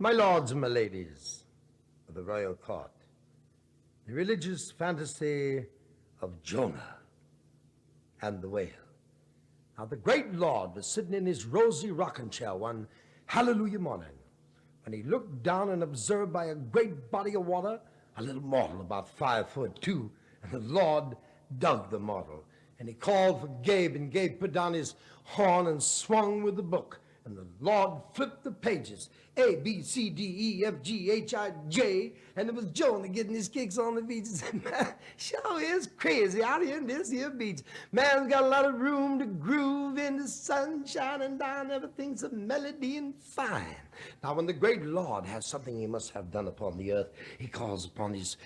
My lords and my ladies of the royal court, the religious fantasy of Jonah and the whale. Now, the great Lord was sitting in his rosy rocking chair one hallelujah morning when he looked down and observed by a great body of water a little mortal about 5'2", and the Lord dug the mortal. And he called for Gabe, and Gabe put down his horn and swung with the book. And the Lord flipped the pages, A, B, C, D, E, F, G, H, I, J, and it was Jonah getting his kicks on the beach. He said, man, sure is crazy out here in this here beach. Man's got a lot of room to groove in, the sun shining down, everything's a melody and fine. Now, when the great Lord has something he must have done upon the earth, he calls upon his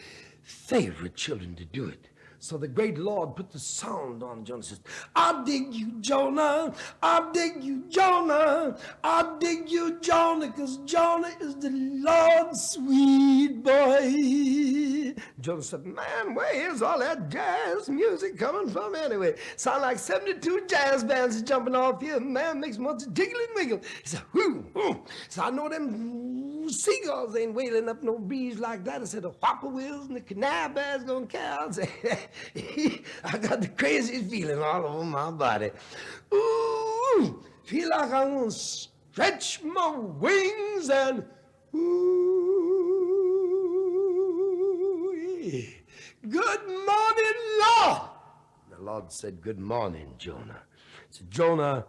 favorite children to do it. So the great Lord put the sound on Jonah and says, I dig you, Jonah. I dig you, Jonah. I dig you, Jonah, because Jonah is the Lord's sweet boy. Jonah said, man, where is all that jazz music coming from anyway? Sound like 72 jazz bands jumping off here. Man, makes much jiggle and wiggle. He said, whoo, whoo. So I know them seagulls ain't wailing up no breeze like that. I said, the whippoorwills and the canary birds gonna cows. I got the craziest feeling all over my body. Ooh, feel like I'm gonna stretch my wings and ooh, good morning, Lord. The Lord said, good morning, Jonah. I said, Jonah,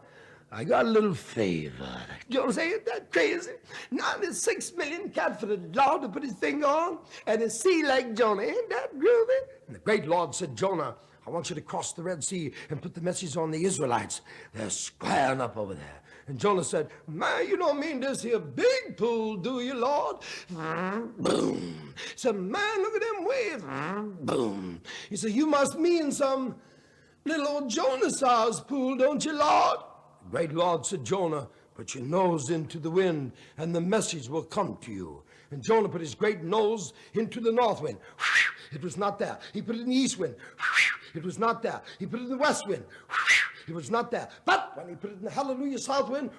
I got a little favor. Jonah said, ain't that crazy? Now there's 6 million cats for the Lord to put his finger on, and a sea like Jonah. Ain't that groovy? And the great Lord said, Jonah, I want you to cross the Red Sea and put the message on the Israelites. They're squaring up over there. And Jonah said, man, you don't mean this here big pool, do you, Lord? Boom. He said, man, look at them waves. Boom. He said, you must mean some little old Jonah-sized pool, don't you, Lord? The great Lord said, Jonah, put your nose into the wind, and the message will come to you. And Jonah put his great nose into the north wind. It was not there. He put it in the east wind. It was not there. He put it in the west wind. It was not there. But when he put it in the hallelujah south wind,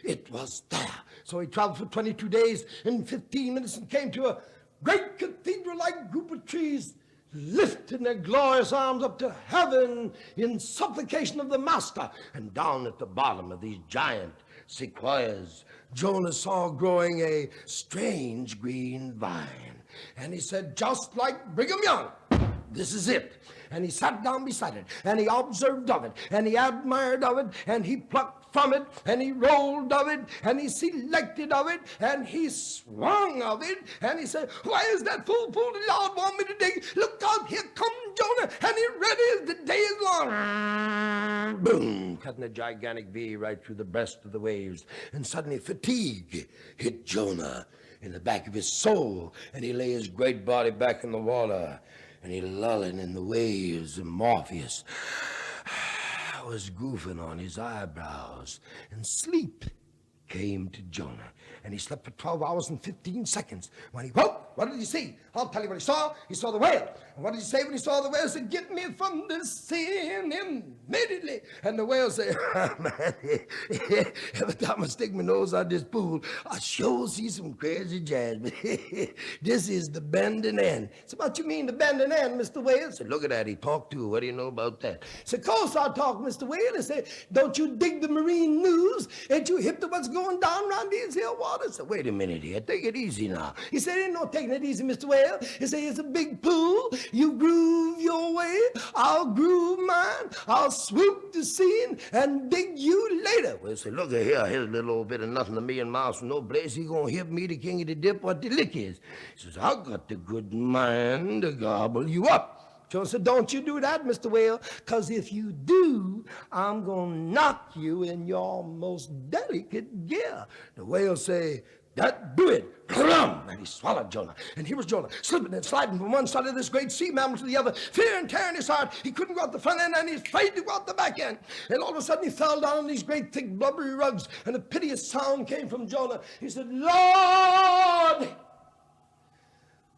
it was there. So he traveled for 22 days and 15 minutes and came to a great cathedral-like group of trees, lifting their glorious arms up to heaven in supplication of the Master. And down at the bottom of these giant sequoias, Jonah saw growing a strange green vine. And he said, just like Brigham Young, this is it. And he sat down beside it, and he observed of it, and he admired of it, and he plucked from it, and he rolled of it, and he selected of it, and he swung of it, and he said, why is that fool the Lord want me to dig? Look out, here comes Jonah, and he ready as the day is long. Boom, cutting a gigantic V right through the breast of the waves. And suddenly fatigue hit Jonah in the back of his soul, and he lay his great body back in the water, and he lulling in the waves, and Morpheus was goofing on his eyebrows, and sleep came to Jonah. And he slept for 12 hours and 15 seconds. When he woke, what did he see? I'll tell you what he saw. He saw the whale. And what did he say when he saw the whale? He said, get me from this sin immediately. And the whale said, man, every time I stick my nose out this pool, I sure see some crazy jazz. This is the bending end. So what you mean the bending end, Mr. Whale? I said, look at that. He talked to. What do you know about that? He said, of course I talk, Mr. Whale. He said, don't you dig the marine news? Ain't you hip to what's going down around these here waters? I said, wait a minute here. Take it easy now. He said, ain't no taking it easy, Mr. Whale. He said, it's a big pool. You groove your way. I'll groove mine. I'll swoop the scene and dig you later. Well, he said, look at here. Here's a little old bit of nothing, a million miles from no place. He gonna hit me, the king of the dip, what the lick is. He says, I got the good mind to gobble you up. Jonah said, don't you do that, Mr. Whale, because if you do, I'm going to knock you in your most delicate gear. The whale say, that do it. And he swallowed Jonah. And here was Jonah, slipping and sliding from one side of this great sea mammal to the other, fear and terror in his heart. He couldn't go out the front end, and he's afraid to go out the back end. And all of a sudden, he fell down on these great, thick, blubbery rugs, and a piteous sound came from Jonah. He said, Lord!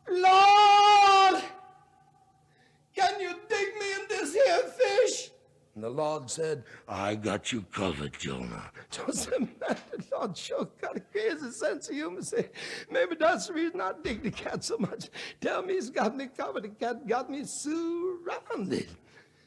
Lord! Can you dig me in this here fish? And the Lord said, I got you covered, Jonah. Jonah said, man, the Lord sure got a crazy sense of humor. Say, maybe that's the reason I dig the cat so much. Tell me he's got me covered. The cat got me surrounded.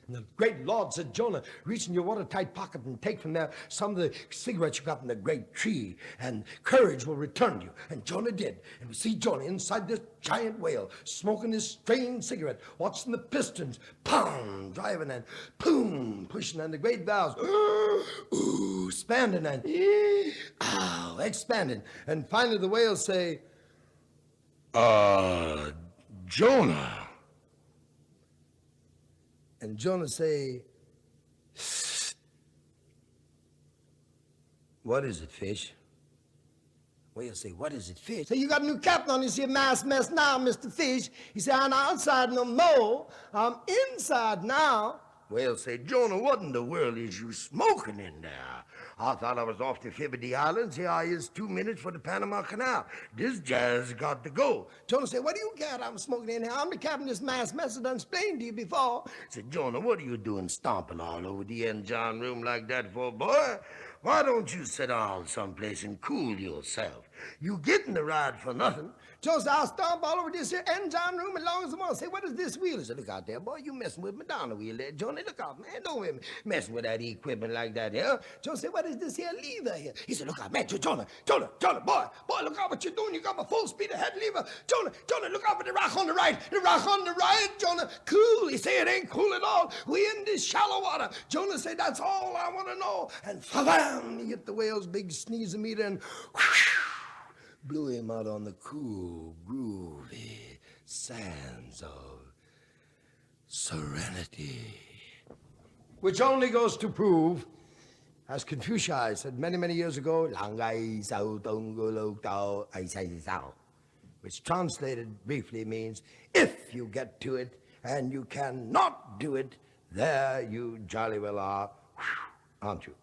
And the great Lord said, Jonah, reach in your watertight pocket and take from there some of the cigarettes you got in the great tree, and courage will return to you. And Jonah did. And we see Jonah inside this giant whale, smoking his strange cigarette, watching the pistons, pound, driving, and boom, pushing, and the great valves, ooh, expanding, and ow, expanding. And finally the whale say, Jonah. And Jonah say, what is it, fish? Whale say, what is it, fish? So you got a new captain on this here mess now, Mr. Fish. He said, I'm not outside no more. I'm inside now. Whale say, Jonah, what in the world is you smoking in there? I thought I was off to Fibody Islands. Here I is 2 minutes for the Panama Canal. This jazz got to go. Jonah said, what do you got? I'm smoking in here. I'm the captain of this mess I done explained to you before. I said, Jonah, what are you doing stomping all over the engine room like that for, boy? Why don't you sit down someplace and cool yourself? You getting the ride for nothing. Jonah said, I'll stomp all over this here engine room as long as I want. Say, what is this wheel? I said, look out there, boy, you messing with me down the wheel there. Jonah, look out, man. Don't messing with that equipment like that here. Jonah said, what is this here lever here? He said, look out, man, Jonah, boy, look out what you're doing. You got my full speed ahead lever. Jonah, look out for the rock on the right. The rock on the right, Jonah. Cool. He said, it ain't cool at all. We in this shallow water. Jonah said, that's all I want to know. And fa-bam, he hit the whale's big sneezing meter and whoosh, blew him out on the cool, groovy sands of serenity. Which only goes to prove, as Confucius said many, many years ago, which translated briefly means, if you get to it and you cannot do it, there you jolly well are, aren't you?